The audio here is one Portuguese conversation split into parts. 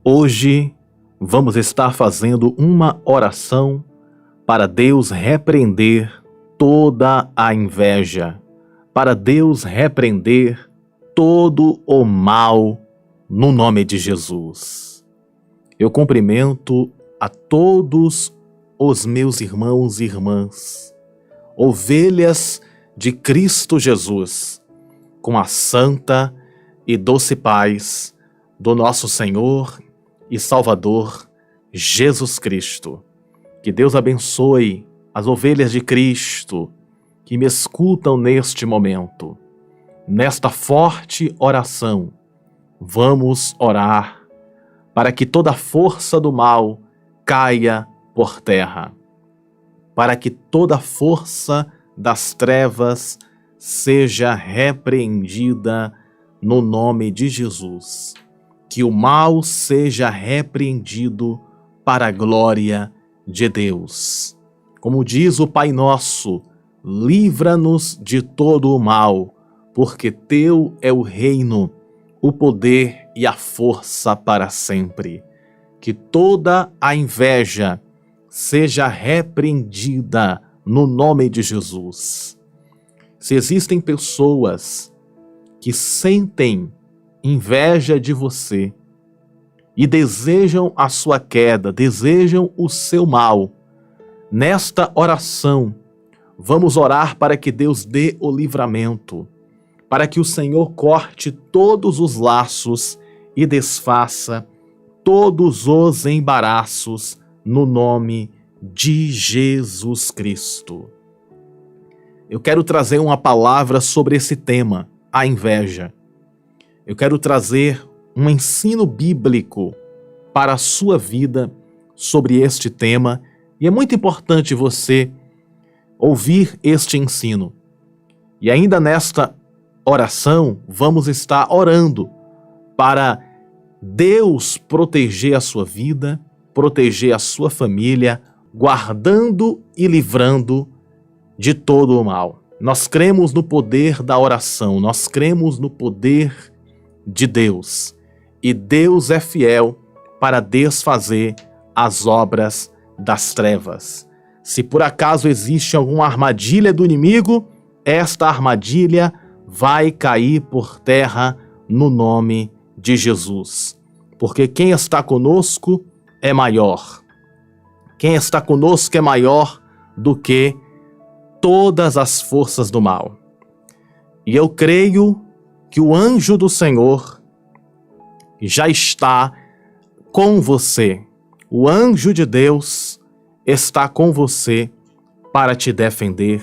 Hoje vamos estar fazendo uma oração para Deus repreender toda a inveja, para Deus repreender todo o mal no nome de Jesus. Eu cumprimento a todos os meus irmãos e irmãs, ovelhas de Cristo Jesus, com a santa e doce paz do nosso Senhor e Salvador Jesus Cristo. Que Deus abençoe as ovelhas de Cristo que me escutam neste momento. Nesta forte oração, vamos orar para que toda a força do mal caia por terra, para que toda a força das trevas seja repreendida no nome de Jesus. Que o mal seja repreendido para a glória de Deus. Como diz o Pai Nosso, livra-nos de todo o mal, porque teu é o reino, o poder e a força para sempre. Que toda a inveja seja repreendida no nome de Jesus. Se existem pessoas que sentem inveja de você e desejam a sua queda, desejam o seu mal, nesta oração, vamos orar para que Deus dê o livramento, para que o Senhor corte todos os laços e desfaça todos os embaraços no nome de Jesus Cristo. Eu quero trazer uma palavra sobre esse tema, a inveja. Eu quero trazer um ensino bíblico para a sua vida sobre este tema, e é muito importante você ouvir este ensino. E ainda nesta oração, vamos estar orando para Deus proteger a sua vida, proteger a sua família, guardando e livrando de todo o mal. Nós cremos no poder da oração, nós cremos no poder de Deus. E Deus é fiel para desfazer as obras das trevas. Se por acaso existe alguma armadilha do inimigo, esta armadilha vai cair por terra no nome de Jesus. Porque quem está conosco é maior. Quem está conosco é maior do que todas as forças do mal. E eu creio que o anjo do Senhor já está com você. O anjo de Deus está com você para te defender,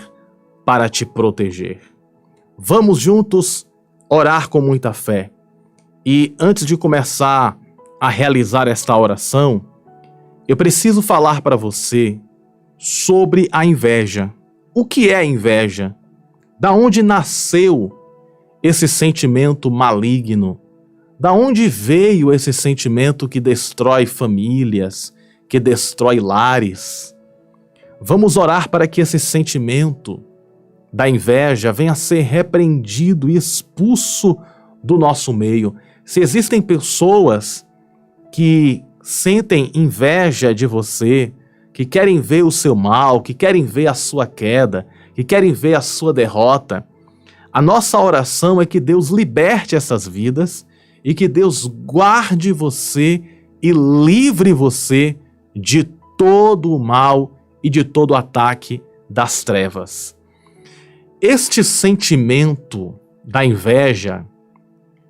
para te proteger. Vamos juntos orar com muita fé. E antes de começar a realizar esta oração, eu preciso falar para você sobre a inveja. O que é a inveja? Da onde nasceu esse sentimento maligno? Da onde veio esse sentimento que destrói famílias, que destrói lares? Vamos orar para que esse sentimento da inveja venha a ser repreendido e expulso do nosso meio. Se existem pessoas que sentem inveja de você, que querem ver o seu mal, que querem ver a sua queda, que querem ver a sua derrota, a nossa oração é que Deus liberte essas vidas e que Deus guarde você e livre você de todo o mal e de todo o ataque das trevas. Este sentimento da inveja,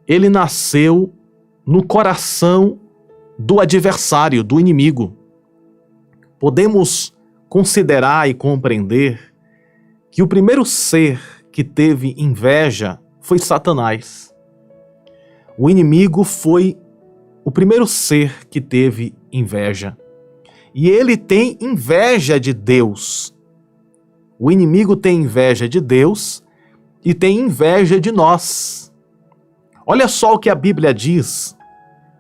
ele nasceu no coração do adversário, do inimigo. Podemos considerar e compreender que o primeiro ser que teve inveja foi Satanás. O inimigo foi o primeiro ser que teve inveja. E ele tem inveja de Deus. O inimigo tem inveja de Deus e tem inveja de nós. Olha só o que a Bíblia diz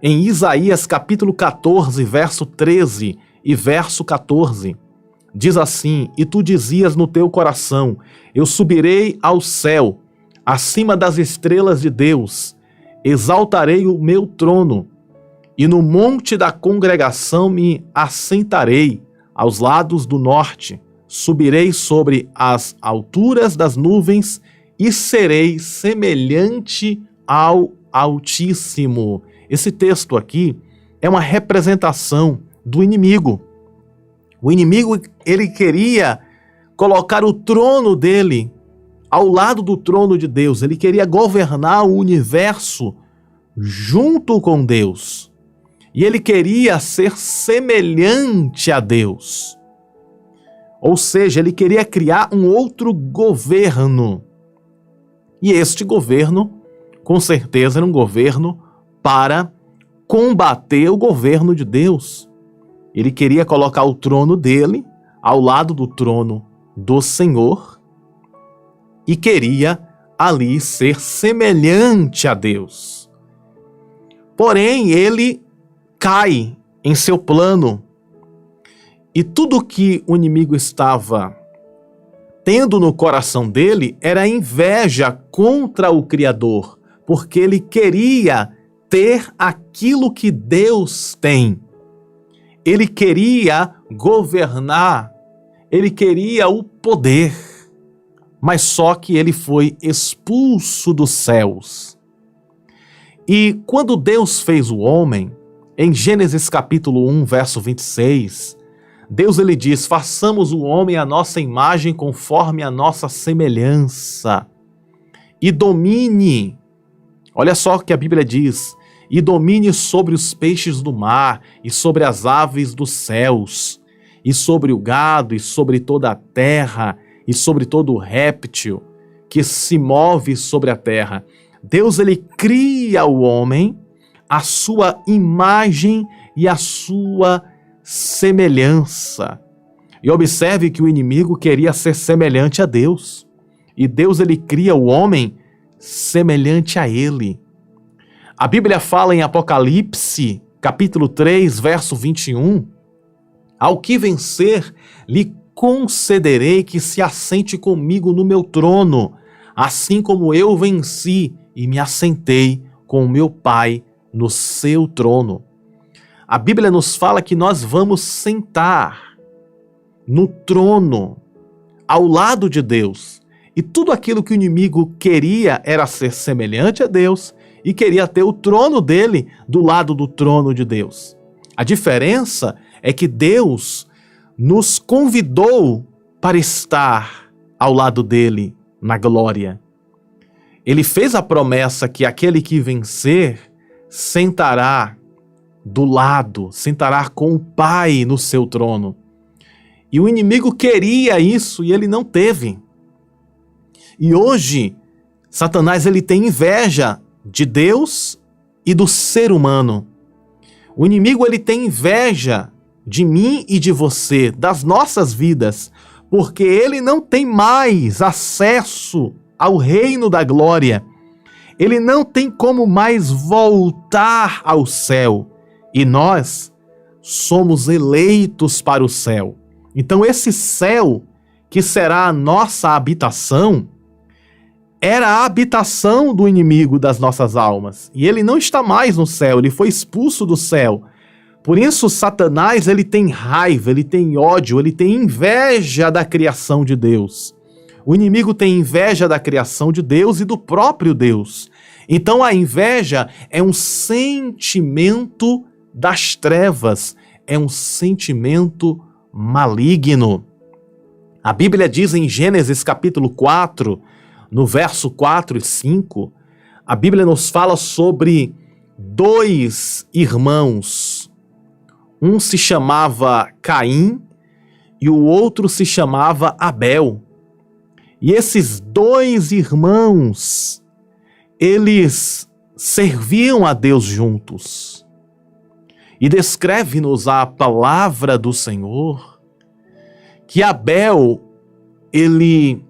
em Isaías capítulo 14, verso 13 e verso 14. Diz assim: E tu dizias no teu coração: Eu subirei ao céu, acima das estrelas de Deus, exaltarei o meu trono e no monte da congregação me assentarei, aos lados do norte, subirei sobre as alturas das nuvens e serei semelhante ao Altíssimo. Esse texto aqui é uma representação do inimigo. O inimigo, ele queria colocar o trono dele ao lado do trono de Deus. Ele queria governar o universo junto com Deus. E ele queria ser semelhante a Deus. Ou seja, ele queria criar um outro governo. E este governo, com certeza, era um governo para combater o governo de Deus. Ele queria colocar o trono dele ao lado do trono do Senhor e queria ali ser semelhante a Deus. Porém, ele cai em seu plano e tudo que o inimigo estava tendo no coração dele era inveja contra o Criador, porque ele queria ter aquilo que Deus tem. Ele queria governar, ele queria o poder, mas só que ele foi expulso dos céus. E quando Deus fez o homem, em Gênesis capítulo 1, verso 26, Deus ele diz: façamos o homem à nossa imagem conforme a nossa semelhança e domine. Olha só o que a Bíblia diz: e domine sobre os peixes do mar e sobre as aves dos céus e sobre o gado e sobre toda a terra e sobre todo o réptil que se move sobre a terra. Deus ele cria o homem à sua imagem e à sua semelhança. E observe que o inimigo queria ser semelhante a Deus. E Deus ele cria o homem semelhante a ele. A Bíblia fala em Apocalipse, capítulo 3, verso 21, ao que vencer, lhe concederei que se assente comigo no meu trono, assim como eu venci e me assentei com o meu Pai no seu trono. A Bíblia nos fala que nós vamos sentar no trono, ao lado de Deus. E tudo aquilo que o inimigo queria era ser semelhante a Deus e queria ter o trono dele do lado do trono de Deus. A diferença é que Deus nos convidou para estar ao lado dele na glória. Ele fez a promessa que aquele que vencer sentará do lado, sentará com o Pai no seu trono. E o inimigo queria isso e ele não teve. E hoje, Satanás ele tem inveja de Deus e do ser humano. O inimigo ele tem inveja de mim e de você, das nossas vidas, porque ele não tem mais acesso ao reino da glória. Ele não tem como mais voltar ao céu. E nós somos eleitos para o céu. Então esse céu, que será a nossa habitação, era a habitação do inimigo das nossas almas. E ele não está mais no céu, ele foi expulso do céu. Por isso Satanás ele tem raiva, ele tem ódio, ele tem inveja da criação de Deus. O inimigo tem inveja da criação de Deus e do próprio Deus. Então a inveja é um sentimento das trevas, é um sentimento maligno. A Bíblia diz em Gênesis capítulo 4, no verso 4 e 5, a Bíblia nos fala sobre dois irmãos. Um se chamava Caim e o outro se chamava Abel. E esses dois irmãos, eles serviam a Deus juntos. E descreve-nos a palavra do Senhor que Abel, ele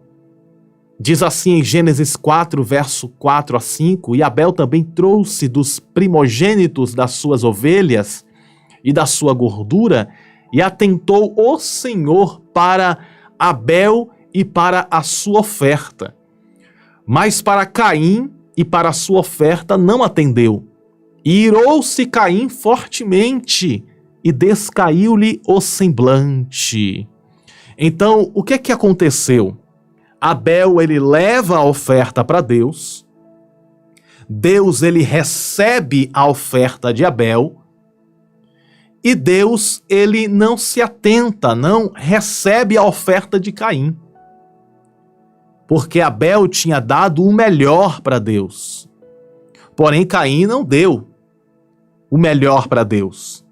diz assim em Gênesis 4, verso 4 a 5, e Abel também trouxe dos primogênitos das suas ovelhas e da sua gordura, e atentou o Senhor para Abel e para a sua oferta. Mas para Caim e para a sua oferta não atendeu. E irou-se Caim fortemente, e descaiu-lhe o semblante. Então, o que é que aconteceu? Abel, ele leva a oferta para Deus. Deus, ele recebe a oferta de Abel. E Deus, ele não se atenta, não recebe a oferta de Caim. Porque Abel tinha dado o melhor para Deus. Porém, Caim não deu o melhor para Deus.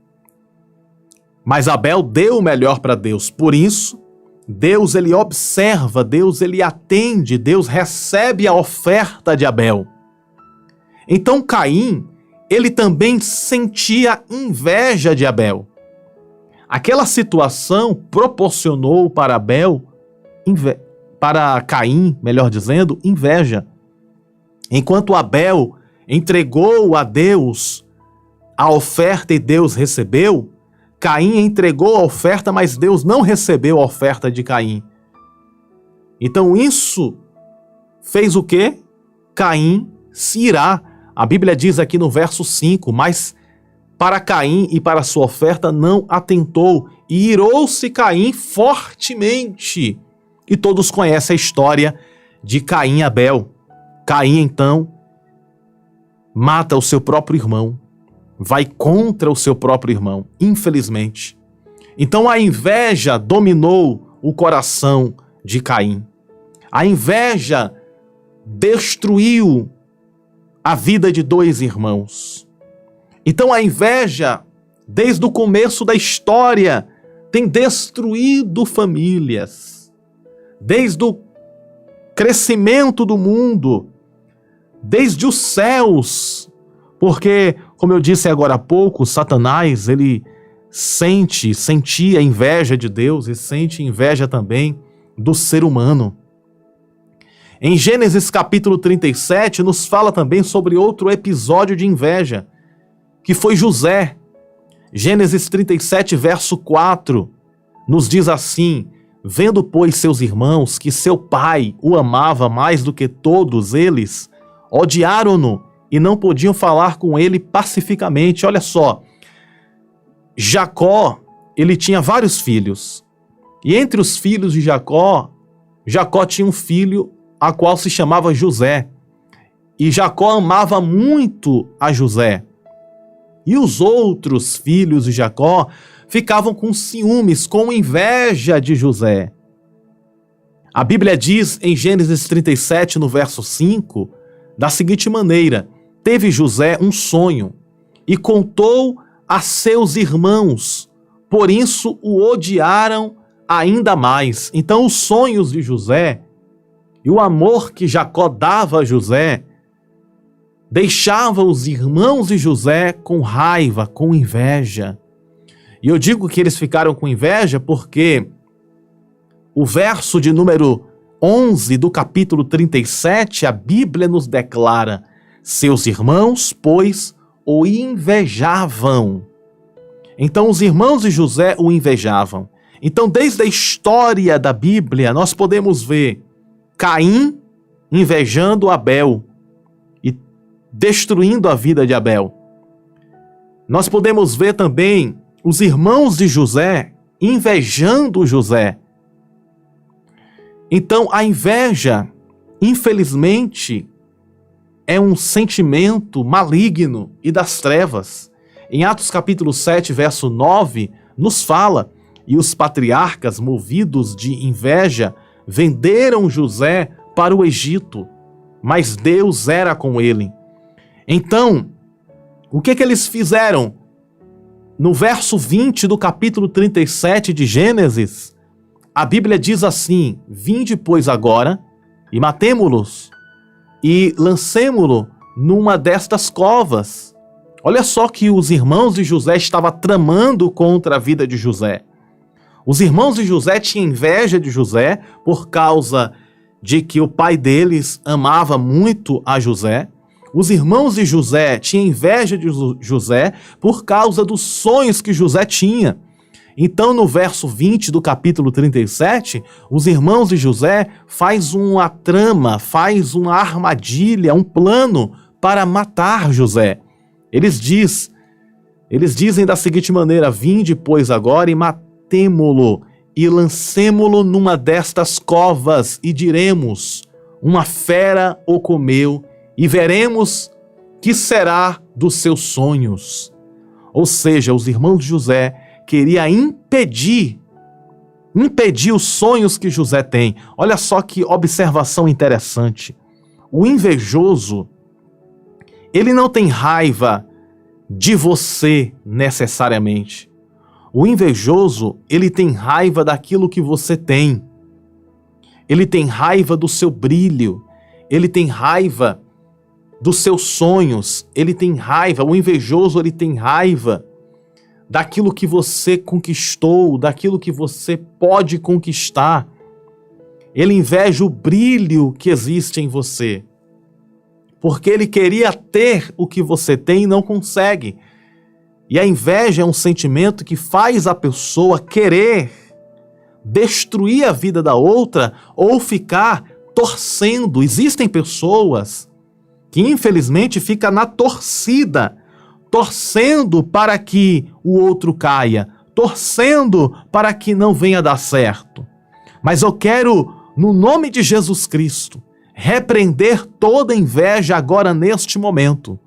Mas Abel deu o melhor para Deus. Por isso, Deus, ele observa, Deus, ele atende, Deus recebe a oferta de Abel. Então, Caim, ele também sentia inveja de Abel. Aquela situação proporcionou para Caim, melhor dizendo, inveja. Enquanto Abel entregou a Deus a oferta e Deus recebeu, Caim entregou a oferta, mas Deus não recebeu a oferta de Caim. Então isso fez o quê? Caim se irá. A Bíblia diz aqui no verso 5, mas para Caim e para sua oferta não atentou, e irou-se Caim fortemente. E todos conhecem a história de Caim e Abel. Caim, então, mata o seu próprio irmão, vai contra o seu próprio irmão, infelizmente. Então a inveja dominou o coração de Caim. A inveja destruiu a vida de dois irmãos. Então a inveja, desde o começo da história, tem destruído famílias. Desde o crescimento do mundo, desde os céus, porque, como eu disse agora há pouco, Satanás, ele sentia inveja de Deus e sente inveja também do ser humano. Em Gênesis capítulo 37, nos fala também sobre outro episódio de inveja, que foi José. Gênesis 37, verso 4, nos diz assim: vendo, pois, seus irmãos que seu pai o amava mais do que todos eles, odiaram-no e não podiam falar com ele pacificamente. Olha só, Jacó, ele tinha vários filhos. E entre os filhos de Jacó, Jacó tinha um filho a qual se chamava José. E Jacó amava muito a José. E os outros filhos de Jacó ficavam com ciúmes, com inveja de José. A Bíblia diz em Gênesis 37, no verso 5, da seguinte maneira: teve José um sonho e contou a seus irmãos, por isso o odiaram ainda mais. Então os sonhos de José e o amor que Jacó dava a José deixava os irmãos de José com raiva, com inveja. E eu digo que eles ficaram com inveja porque o verso de número 11 do capítulo 37, a Bíblia nos declara: seus irmãos, pois, o invejavam. Então os irmãos de José o invejavam. Então, desde a história da Bíblia, nós podemos ver Caim invejando Abel e destruindo a vida de Abel. Nós podemos ver também os irmãos de José invejando José. Então, a inveja, infelizmente, é um sentimento maligno e das trevas. Em Atos capítulo 7, verso 9, nos fala: e os patriarcas, movidos de inveja, venderam José para o Egito, mas Deus era com ele. Então, o que eles fizeram? No verso 20 do capítulo 37 de Gênesis, a Bíblia diz assim: vinde, pois, agora, e matemo-los, e lancemo-lo numa destas covas. Olha só que os irmãos de José estavam tramando contra a vida de José. Os irmãos de José tinham inveja de José por causa de que o pai deles amava muito a José. Os irmãos de José tinham inveja de José por causa dos sonhos que José tinha. Então, no verso 20 do capítulo 37, os irmãos de José fazem uma trama, faz uma armadilha, um plano para matar José. Eles dizem da seguinte maneira: vinde, pois, agora e matemo-lo, e lancemo-lo numa destas covas, e diremos, uma fera o comeu, e veremos que será dos seus sonhos. Ou seja, os irmãos de José queriam impedir os sonhos que José tem. Olha só que observação interessante. O invejoso, ele não tem raiva de você necessariamente. O invejoso, ele tem raiva daquilo que você tem. Ele tem raiva do seu brilho. Ele tem raiva dos seus sonhos. Ele tem raiva. O invejoso, ele tem raiva daquilo que você conquistou, daquilo que você pode conquistar. Ele inveja o brilho que existe em você, porque ele queria ter o que você tem e não consegue. E a inveja é um sentimento que faz a pessoa querer destruir a vida da outra ou ficar torcendo. Existem pessoas que infelizmente ficam na torcida, torcendo para que o outro caia, torcendo para que não venha dar certo. Mas eu quero, no nome de Jesus Cristo, repreender toda inveja agora neste momento.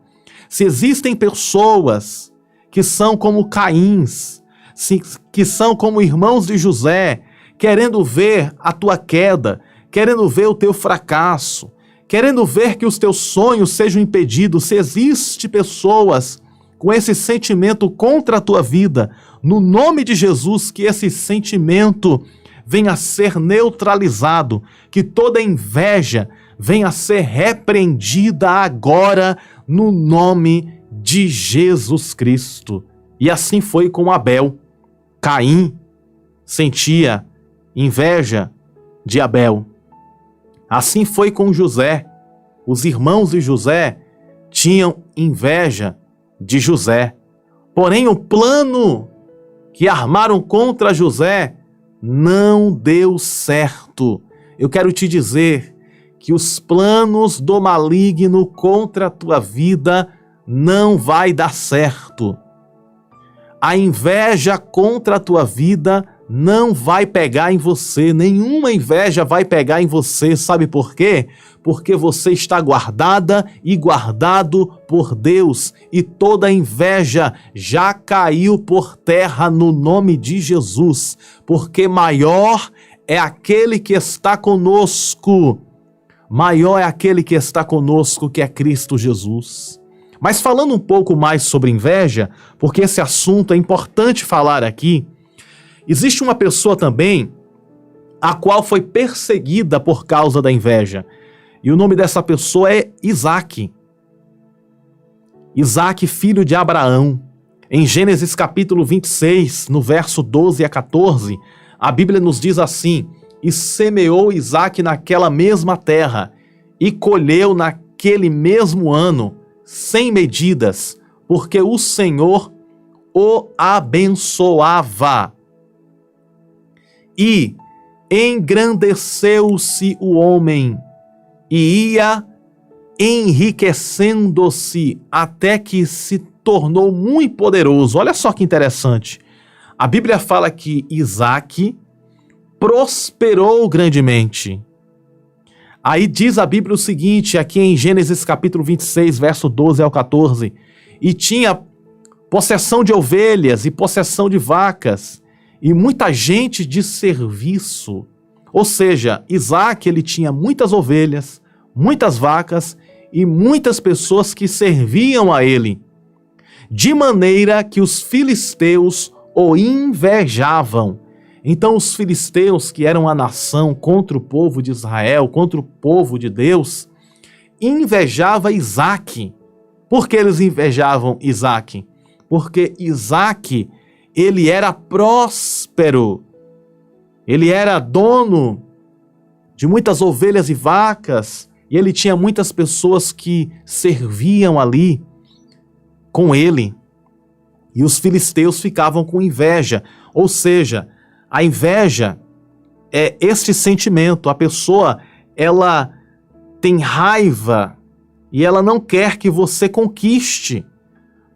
Se existem pessoas que são como Caíns, que são como irmãos de José, querendo ver a tua queda, querendo ver o teu fracasso, querendo ver que os teus sonhos sejam impedidos, se existem pessoas com esse sentimento contra a tua vida, no nome de Jesus, que esse sentimento venha a ser neutralizado, que toda inveja venha a ser repreendida agora, no nome de Jesus Cristo. E assim foi com Abel. Caim sentia inveja de Abel. Assim foi com José. Os irmãos de José tinham inveja de José. Porém, o plano que armaram contra José não deu certo. Eu quero te dizer que os planos do maligno contra a tua vida não vai dar certo. A inveja contra a tua vida não vai pegar em você, nenhuma inveja vai pegar em você, sabe por quê? Porque você está guardada e guardado por Deus, e toda inveja já caiu por terra no nome de Jesus, porque maior é aquele que está conosco, maior é aquele que está conosco, que é Cristo Jesus. Mas falando um pouco mais sobre inveja, porque esse assunto é importante falar aqui, existe uma pessoa também a qual foi perseguida por causa da inveja. E o nome dessa pessoa é Isaque. Isaque, filho de Abraão. Em Gênesis capítulo 26, no verso 12 a 14, a Bíblia nos diz assim: e semeou Isaque naquela mesma terra, e colheu naquele mesmo ano, sem medidas, porque o Senhor o abençoava. E engrandeceu-se o homem, e ia enriquecendo-se até que se tornou muito poderoso. Olha só que interessante. A Bíblia fala que Isaque prosperou grandemente. Aí diz a Bíblia o seguinte, aqui em Gênesis capítulo 26, verso 12 ao 14, e tinha possessão de ovelhas e possessão de vacas, e muita gente de serviço. Ou seja, Isaque, ele tinha muitas ovelhas, muitas vacas e muitas pessoas que serviam a ele, de maneira que os filisteus o invejavam. Então os filisteus, que eram a nação contra o povo de Israel, contra o povo de Deus, invejavam Isaque. Por que eles invejavam Isaque? Porque Isaque, ele era próspero, ele era dono de muitas ovelhas e vacas, e ele tinha muitas pessoas que serviam ali com ele. E os filisteus ficavam com inveja, ou seja, a inveja é este sentimento. A pessoa, ela tem raiva e ela não quer que você conquiste.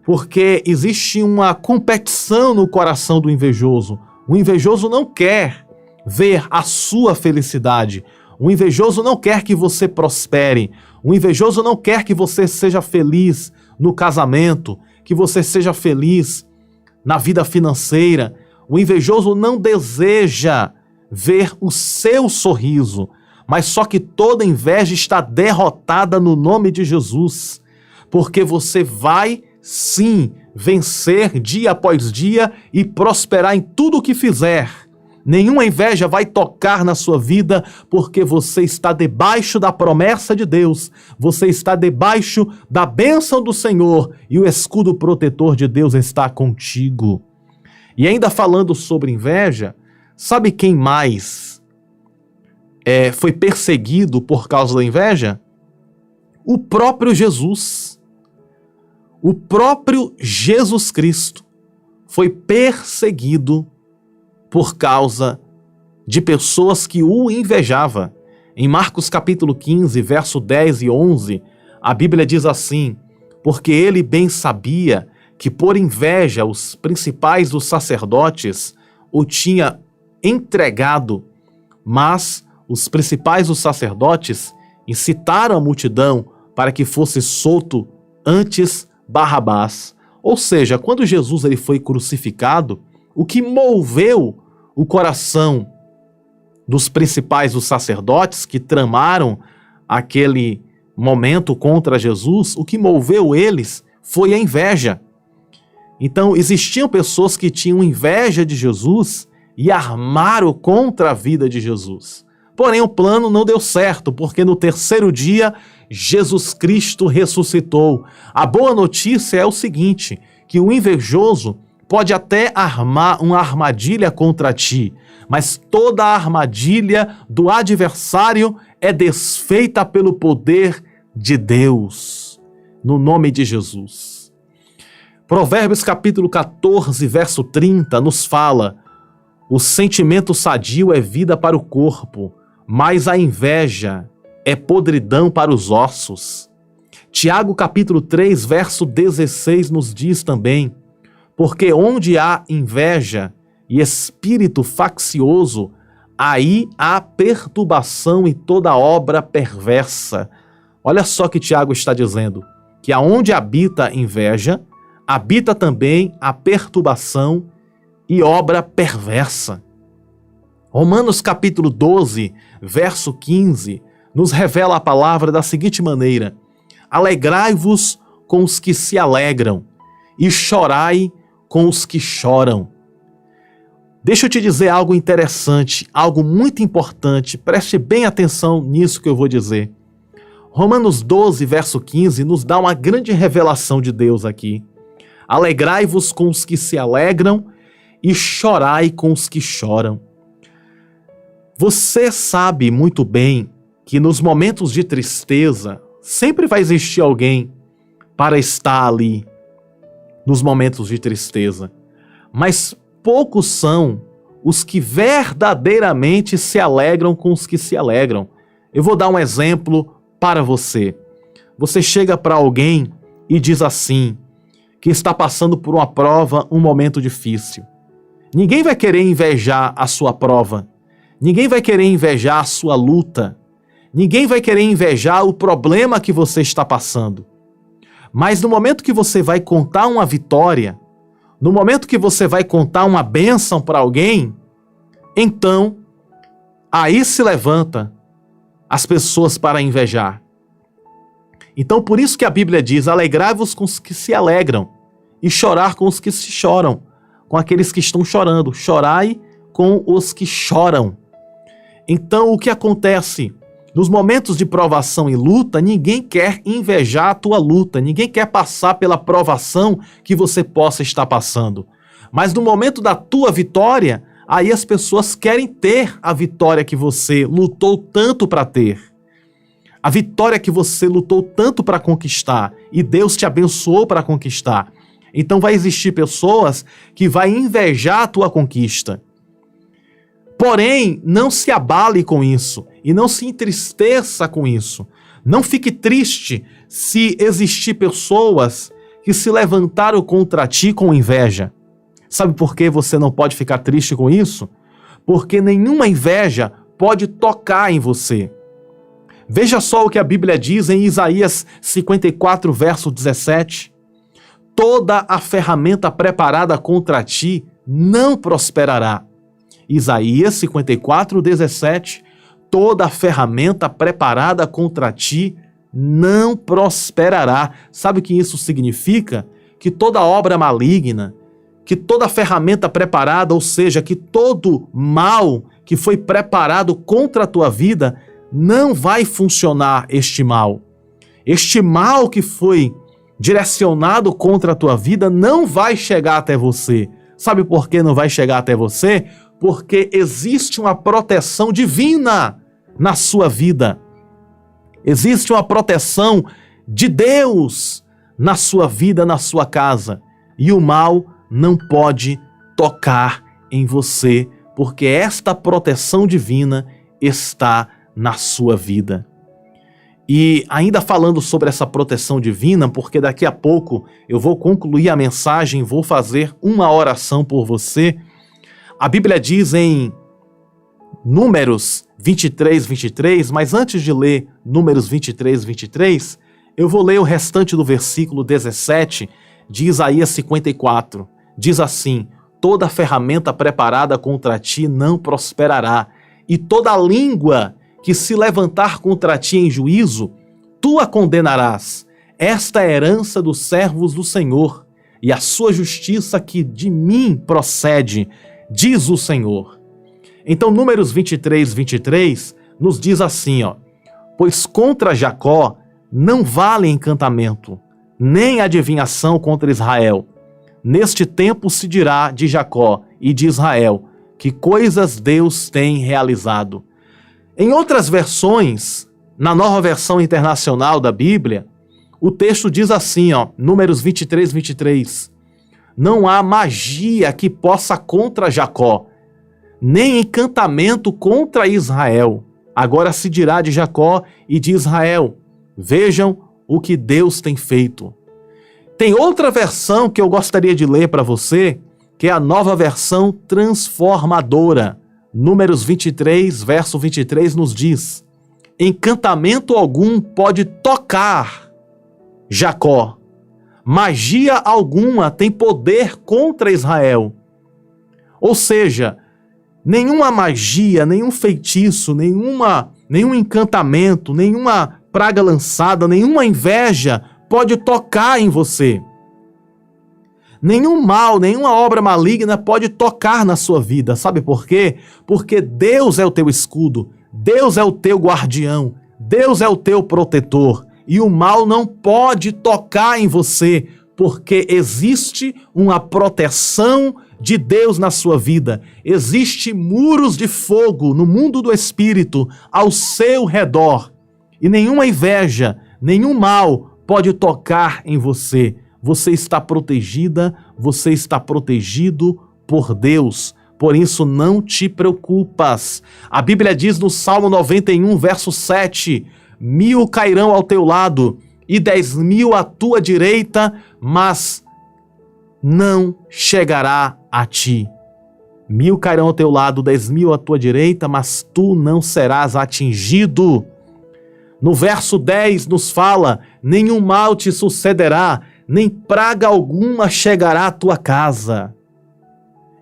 porque existe uma competição no coração do invejoso. O invejoso não quer ver a sua felicidade. O invejoso não quer que você prospere. O invejoso não quer que você seja feliz no casamento, que você seja feliz na vida financeira. O invejoso não deseja ver o seu sorriso, mas só que toda inveja está derrotada no nome de Jesus, porque você vai sim vencer dia após dia e prosperar em tudo o que fizer. Nenhuma inveja vai tocar na sua vida, porque você está debaixo da promessa de Deus, você está debaixo da bênção do Senhor e o escudo protetor de Deus está contigo. E ainda falando sobre inveja, sabe quem mais foi perseguido por causa da inveja? O próprio Jesus. O próprio Jesus Cristo foi perseguido por causa de pessoas que o invejavam. Em Marcos capítulo 15, verso 10 e 11, a Bíblia diz assim: porque ele bem sabia que por inveja os principais dos sacerdotes o tinham entregado, mas os principais dos sacerdotes incitaram a multidão para que fosse solto antes Barrabás. Ou seja, quando Jesus ele foi crucificado, o que moveu o coração dos principais dos sacerdotes que tramaram aquele momento contra Jesus, o que moveu eles foi a inveja. Então existiam pessoas que tinham inveja de Jesus e armaram contra a vida de Jesus. Porém o plano não deu certo, porque no terceiro dia Jesus Cristo ressuscitou. A boa notícia é o seguinte, que o invejoso pode até armar uma armadilha contra ti, mas toda a armadilha do adversário é desfeita pelo poder de Deus, no nome de Jesus. Provérbios capítulo 14, verso 30 nos fala: o sentimento sadio é vida para o corpo, mas a inveja é podridão para os ossos. Tiago capítulo 3, verso 16 nos diz também: porque onde há inveja e espírito faccioso, aí há perturbação e toda obra perversa. Olha só que Tiago está dizendo, que aonde habita inveja, habita também a perturbação e obra perversa. Romanos capítulo 12, verso 15, nos revela a palavra da seguinte maneira: alegrai-vos com os que se alegram e chorai com os que choram. Deixa eu te dizer algo interessante, algo muito importante, preste bem atenção nisso que eu vou dizer. Romanos 12, verso 15, nos dá uma grande revelação de Deus aqui. Alegrai-vos com os que se alegram e chorai com os que choram. Você sabe muito bem que nos momentos de tristeza, sempre vai existir alguém para estar ali nos momentos de tristeza. Mas poucos são os que verdadeiramente se alegram com os que se alegram. Eu vou dar um exemplo para você. Você chega para alguém e diz assim, que está passando por uma prova, um momento difícil. Ninguém vai querer invejar a sua prova. Ninguém vai querer invejar a sua luta. Ninguém vai querer invejar o problema que você está passando. Mas no momento que você vai contar uma vitória, no momento que você vai contar uma bênção para alguém, então, aí se levanta as pessoas para invejar. Então, por isso que a Bíblia diz, alegrai-vos com os que se alegram e chorar com os que se choram, com aqueles que estão chorando. Chorai com os que choram. Então, o que acontece? Nos momentos de provação e luta, ninguém quer invejar a tua luta, ninguém quer passar pela provação que você possa estar passando. Mas no momento da tua vitória, aí as pessoas querem ter a vitória que você lutou tanto para ter. A vitória que você lutou tanto para conquistar e Deus te abençoou para conquistar. Então vai existir pessoas que vão invejar a tua conquista. Porém, não se abale com isso e não se entristeça com isso. Não fique triste se existir pessoas que se levantaram contra ti com inveja. Sabe por que você não pode ficar triste com isso? Porque nenhuma inveja pode tocar em você. Veja só o que a Bíblia diz em Isaías 54, verso 17. Toda a ferramenta preparada contra ti não prosperará. Isaías 54, 17. Toda a ferramenta preparada contra ti não prosperará. Sabe o que isso significa? Que toda obra maligna, que toda ferramenta preparada, ou seja, que todo mal que foi preparado contra a tua vida, não vai funcionar este mal. Este mal que foi direcionado contra a tua vida não vai chegar até você. Sabe por que não vai chegar até você? Porque existe uma proteção divina na sua vida. Existe uma proteção de Deus na sua vida, na sua casa. E o mal não pode tocar em você, porque esta proteção divina está na sua vida. E ainda falando sobre essa proteção divina, porque daqui a pouco eu vou concluir a mensagem, vou fazer uma oração por você. A Bíblia diz em Números 23, 23, mas antes de ler Números 23, 23, eu vou ler o restante do versículo 17 de Isaías 54. Diz assim: toda ferramenta preparada contra ti não prosperará, e toda língua que se levantar contra ti em juízo, tu a condenarás. Esta é a herança dos servos do Senhor, e a sua justiça que de mim procede, diz o Senhor. Então, Números 23, 23, nos diz assim, pois contra Jacó não vale encantamento, nem adivinhação contra Israel. Neste tempo se dirá de Jacó e de Israel, que coisas Deus tem realizado. Em outras versões, na Nova Versão Internacional da Bíblia, o texto diz assim, Números 23, 23. Não há magia que possa contra Jacó, nem encantamento contra Israel. Agora se dirá de Jacó e de Israel, vejam o que Deus tem feito. Tem outra versão que eu gostaria de ler para você, que é a Nova Versão Transformadora. Números 23, verso 23 nos diz: encantamento algum pode tocar Jacó, magia alguma tem poder contra Israel. Ou seja, nenhuma magia, nenhum feitiço, nenhum encantamento, nenhuma praga lançada, nenhuma inveja pode tocar em você. Nenhum mal, nenhuma obra maligna pode tocar na sua vida. Sabe por quê? Porque Deus é o teu escudo, Deus é o teu guardião, Deus é o teu protetor. E o mal não pode tocar em você, porque existe uma proteção de Deus na sua vida. Existem muros de fogo no mundo do espírito ao seu redor. E nenhuma inveja, nenhum mal pode tocar em você. Você está protegida, você está protegido por Deus. Por isso não te preocupas. A Bíblia diz no Salmo 91, verso 7, 1000 cairão ao teu lado e 10.000 à tua direita, mas não chegará a ti. 1000 cairão ao teu lado, 10.000 à tua direita, mas tu não serás atingido. No verso 10 nos fala: nenhum mal te sucederá, nem praga alguma chegará à tua casa.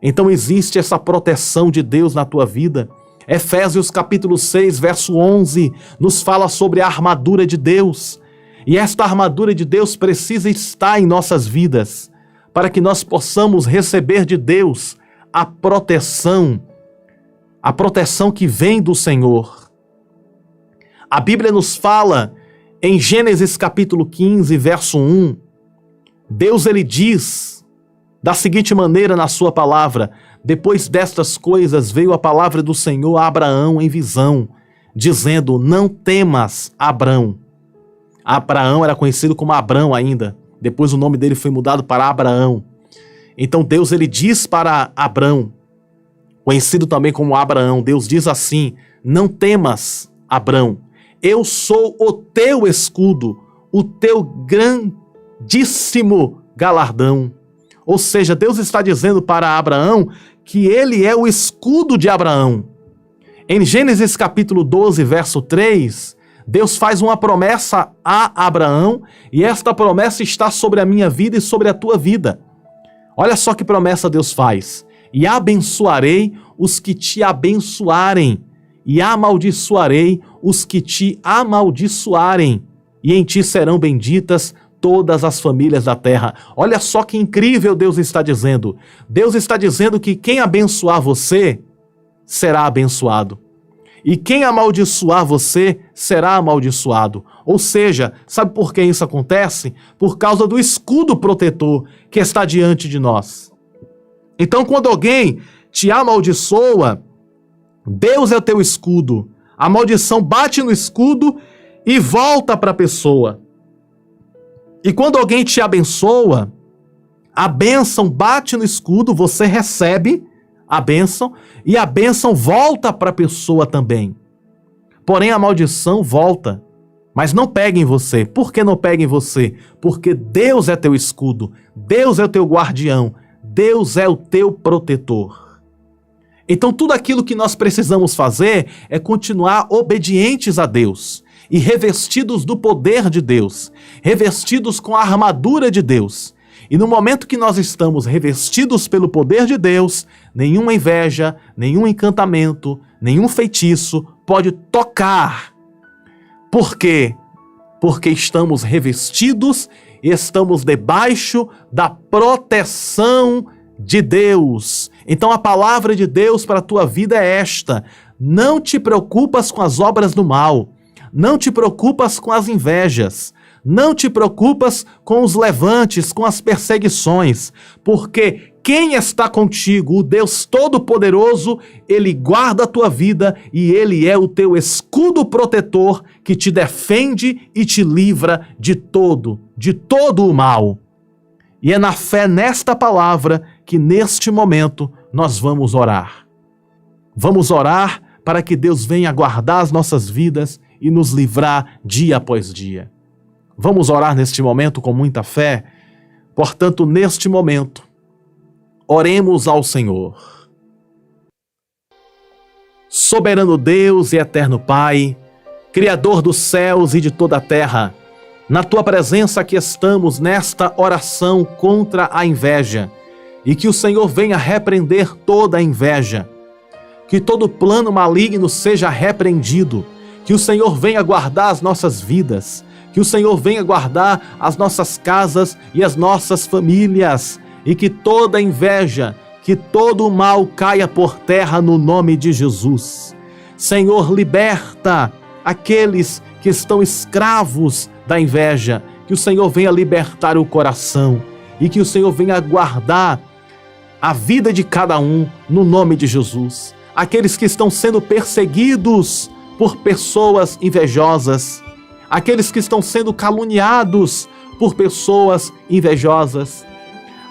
Então existe essa proteção de Deus na tua vida. Efésios capítulo 6, verso 11, nos fala sobre a armadura de Deus. E esta armadura de Deus precisa estar em nossas vidas, para que nós possamos receber de Deus a proteção que vem do Senhor. A Bíblia nos fala em Gênesis capítulo 15, verso 1, Deus ele diz da seguinte maneira na sua palavra: depois destas coisas veio a palavra do Senhor a Abraão em visão, dizendo: não temas, Abrão. Abraão era conhecido como Abrão ainda, depois o nome dele foi mudado para Abraão. Então Deus ele diz para Abrão, conhecido também como Abraão, Deus diz assim: não temas, Abrão, eu sou o teu escudo, o teu grandíssimo galardão. Ou seja, Deus está dizendo para Abraão que ele é o escudo de Abraão. Em Gênesis capítulo 12, verso 3, Deus faz uma promessa a Abraão e esta promessa está sobre a minha vida e sobre a tua vida. Olha só que promessa Deus faz. E abençoarei os que te abençoarem, e amaldiçoarei os que te amaldiçoarem, e em ti serão benditas todas as famílias da terra. Olha só que incrível Deus está dizendo. Deus está dizendo que quem abençoar você será abençoado. E quem amaldiçoar você será amaldiçoado. Ou seja, sabe por que isso acontece? Por causa do escudo protetor que está diante de nós. Então, quando alguém te amaldiçoa, Deus é o teu escudo. A maldição bate no escudo e volta para a pessoa. E quando alguém te abençoa, a bênção bate no escudo, você recebe a bênção e a bênção volta para a pessoa também. Porém, a maldição volta, mas não pega em você. Por que não pega em você? Porque Deus é teu escudo, Deus é o teu guardião, Deus é o teu protetor. Então, tudo aquilo que nós precisamos fazer é continuar obedientes a Deus e revestidos do poder de Deus, revestidos com a armadura de Deus. E no momento que nós estamos revestidos pelo poder de Deus, nenhuma inveja, nenhum encantamento, nenhum feitiço pode tocar. Por quê? Porque estamos revestidos e estamos debaixo da proteção de Deus. Então a palavra de Deus para a tua vida é esta: não te preocupas com as obras do mal, não te preocupas com as invejas, não te preocupas com os levantes, com as perseguições, porque quem está contigo, o Deus Todo-Poderoso, Ele guarda a tua vida e Ele é o teu escudo protetor que te defende e te livra de todo o mal. E é na fé nesta palavra que neste momento nós vamos orar. Vamos orar para que Deus venha guardar as nossas vidas e nos livrar dia após dia. Vamos orar neste momento com muita fé. Portanto, neste momento, oremos ao Senhor. Soberano Deus e eterno Pai, Criador dos céus e de toda a terra, na Tua presença aqui estamos nesta oração contra a inveja, e que o Senhor venha repreender toda a inveja, que todo plano maligno seja repreendido, que o Senhor venha guardar as nossas vidas, que o Senhor venha guardar as nossas casas e as nossas famílias, e que toda inveja, que todo o mal caia por terra no nome de Jesus. Senhor, liberta aqueles que estão escravos da inveja, que o Senhor venha libertar o coração e que o Senhor venha guardar a vida de cada um no nome de Jesus. Aqueles que estão sendo perseguidos por pessoas invejosas, aqueles que estão sendo caluniados por pessoas invejosas,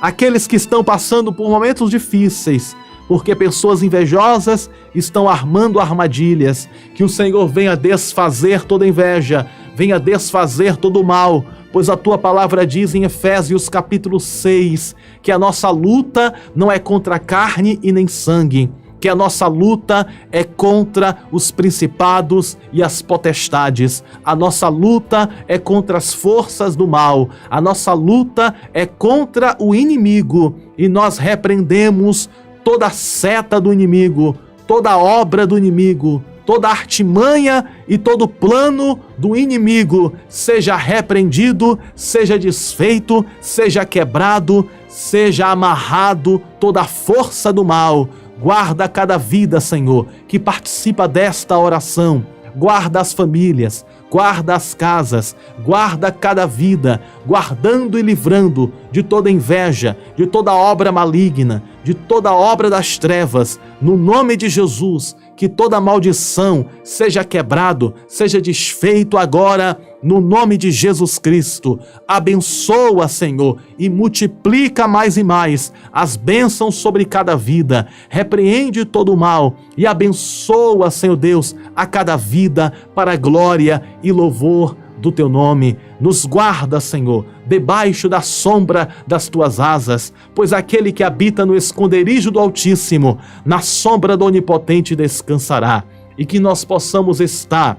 aqueles que estão passando por momentos difíceis, porque pessoas invejosas estão armando armadilhas, que o Senhor venha desfazer toda inveja, venha desfazer todo o mal, pois a Tua palavra diz em Efésios capítulo 6, que a nossa luta não é contra carne e nem sangue, que a nossa luta é contra os principados e as potestades. A nossa luta é contra as forças do mal. A nossa luta é contra o inimigo. E nós repreendemos toda a seta do inimigo, toda a obra do inimigo, toda a artimanha e todo o plano do inimigo seja repreendido, seja desfeito, seja quebrado, seja amarrado toda a força do mal. Guarda cada vida, Senhor, que participa desta oração. Guarda as famílias, guarda as casas, guarda cada vida, guardando e livrando de toda inveja, de toda obra maligna, de toda obra das trevas. No nome de Jesus, que toda maldição seja quebrado, seja desfeito agora, no nome de Jesus Cristo. Abençoa, Senhor, e multiplica mais e mais as bênçãos sobre cada vida. Repreende todo o mal e abençoa, Senhor Deus, a cada vida para a glória e louvor do teu nome. Nos guarda, Senhor, debaixo da sombra das tuas asas, pois aquele que habita no esconderijo do Altíssimo, na sombra do Onipotente descansará. E que nós possamos estar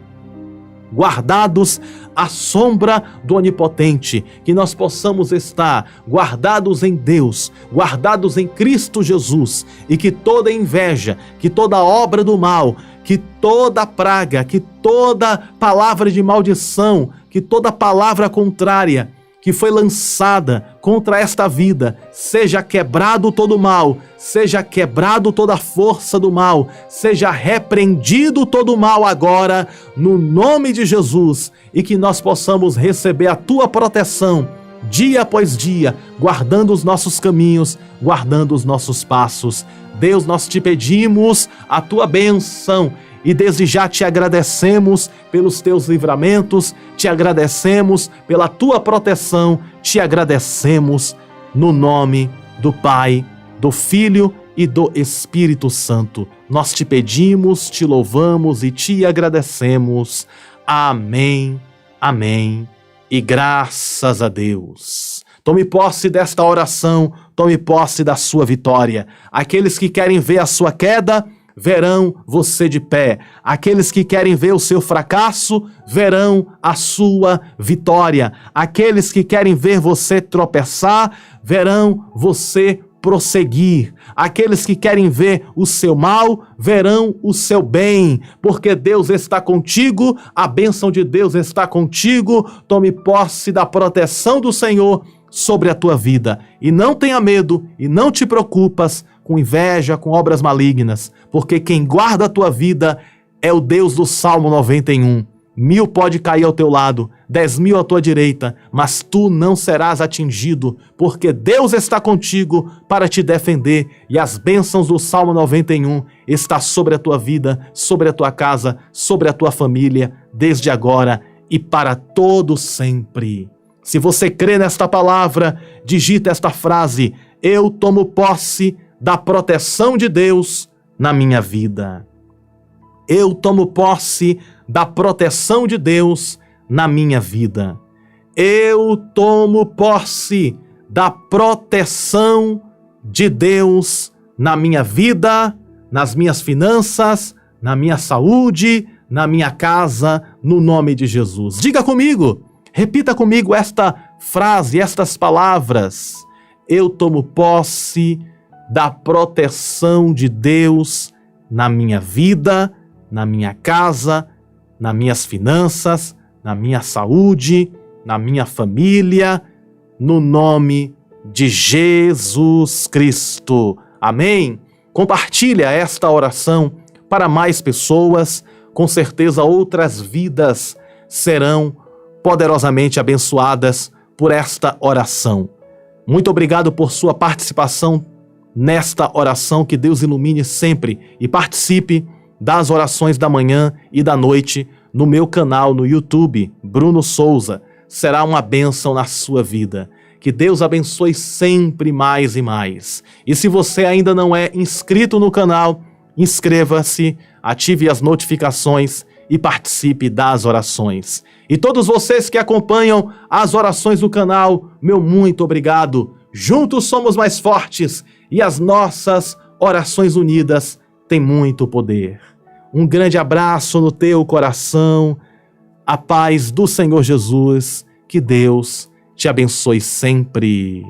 guardados à sombra do Onipotente, que nós possamos estar guardados em Deus, guardados em Cristo Jesus, e que toda inveja, que toda obra do mal, que toda praga, que toda palavra de maldição, que toda palavra contrária que foi lançada contra esta vida, seja quebrado todo o mal, seja quebrado toda a força do mal, seja repreendido todo o mal agora, no nome de Jesus, e que nós possamos receber a tua proteção, dia após dia, guardando os nossos caminhos, guardando os nossos passos. Deus, nós te pedimos a tua bênção, e desde já te agradecemos pelos teus livramentos, te agradecemos pela tua proteção, te agradecemos no nome do Pai, do Filho e do Espírito Santo. Nós te pedimos, te louvamos e te agradecemos. Amém, amém e graças a Deus. Tome posse desta oração, tome posse da sua vitória. Aqueles que querem ver a sua queda, verão você de pé. Aqueles que querem ver o seu fracasso, verão a sua vitória. Aqueles que querem ver você tropeçar, verão você prosseguir. Aqueles que querem ver o seu mal, verão o seu bem, porque Deus está contigo, a bênção de Deus está contigo. Tome posse da proteção do Senhor sobre a tua vida. E não tenha medo, e não te preocupas com inveja, com obras malignas, porque quem guarda a tua vida é o Deus do Salmo 91. 1000 pode cair ao teu lado, 10.000 à tua direita, mas tu não serás atingido, porque Deus está contigo para te defender, e as bênçãos do Salmo 91 está sobre a tua vida, sobre a tua casa, sobre a tua família, desde agora e para todo sempre. Se você crê nesta palavra, digita esta frase: eu tomo posse da proteção de Deus na minha vida. Eu tomo posse da proteção de Deus na minha vida. Eu tomo posse da proteção de Deus na minha vida, nas minhas finanças, na minha saúde, na minha casa, no nome de Jesus. Diga comigo, repita comigo esta frase, estas palavras. Eu tomo posse da proteção de Deus na minha vida, na minha casa, nas minhas finanças, na minha saúde, na minha família, no nome de Jesus Cristo. Amém? Compartilha esta oração para mais pessoas, com certeza outras vidas serão poderosamente abençoadas por esta oração. Muito obrigado por sua participação nesta oração, que Deus ilumine sempre, e participe das orações da manhã e da noite no meu canal no YouTube, Bruno Souza. Será uma bênção na sua vida. Que Deus abençoe sempre mais e mais. E se você ainda não é inscrito no canal, inscreva-se, ative as notificações e participe das orações. E todos vocês que acompanham as orações do canal, meu muito obrigado. Juntos somos mais fortes e as nossas orações unidas têm muito poder. Um grande abraço no teu coração, a paz do Senhor Jesus, que Deus te abençoe sempre.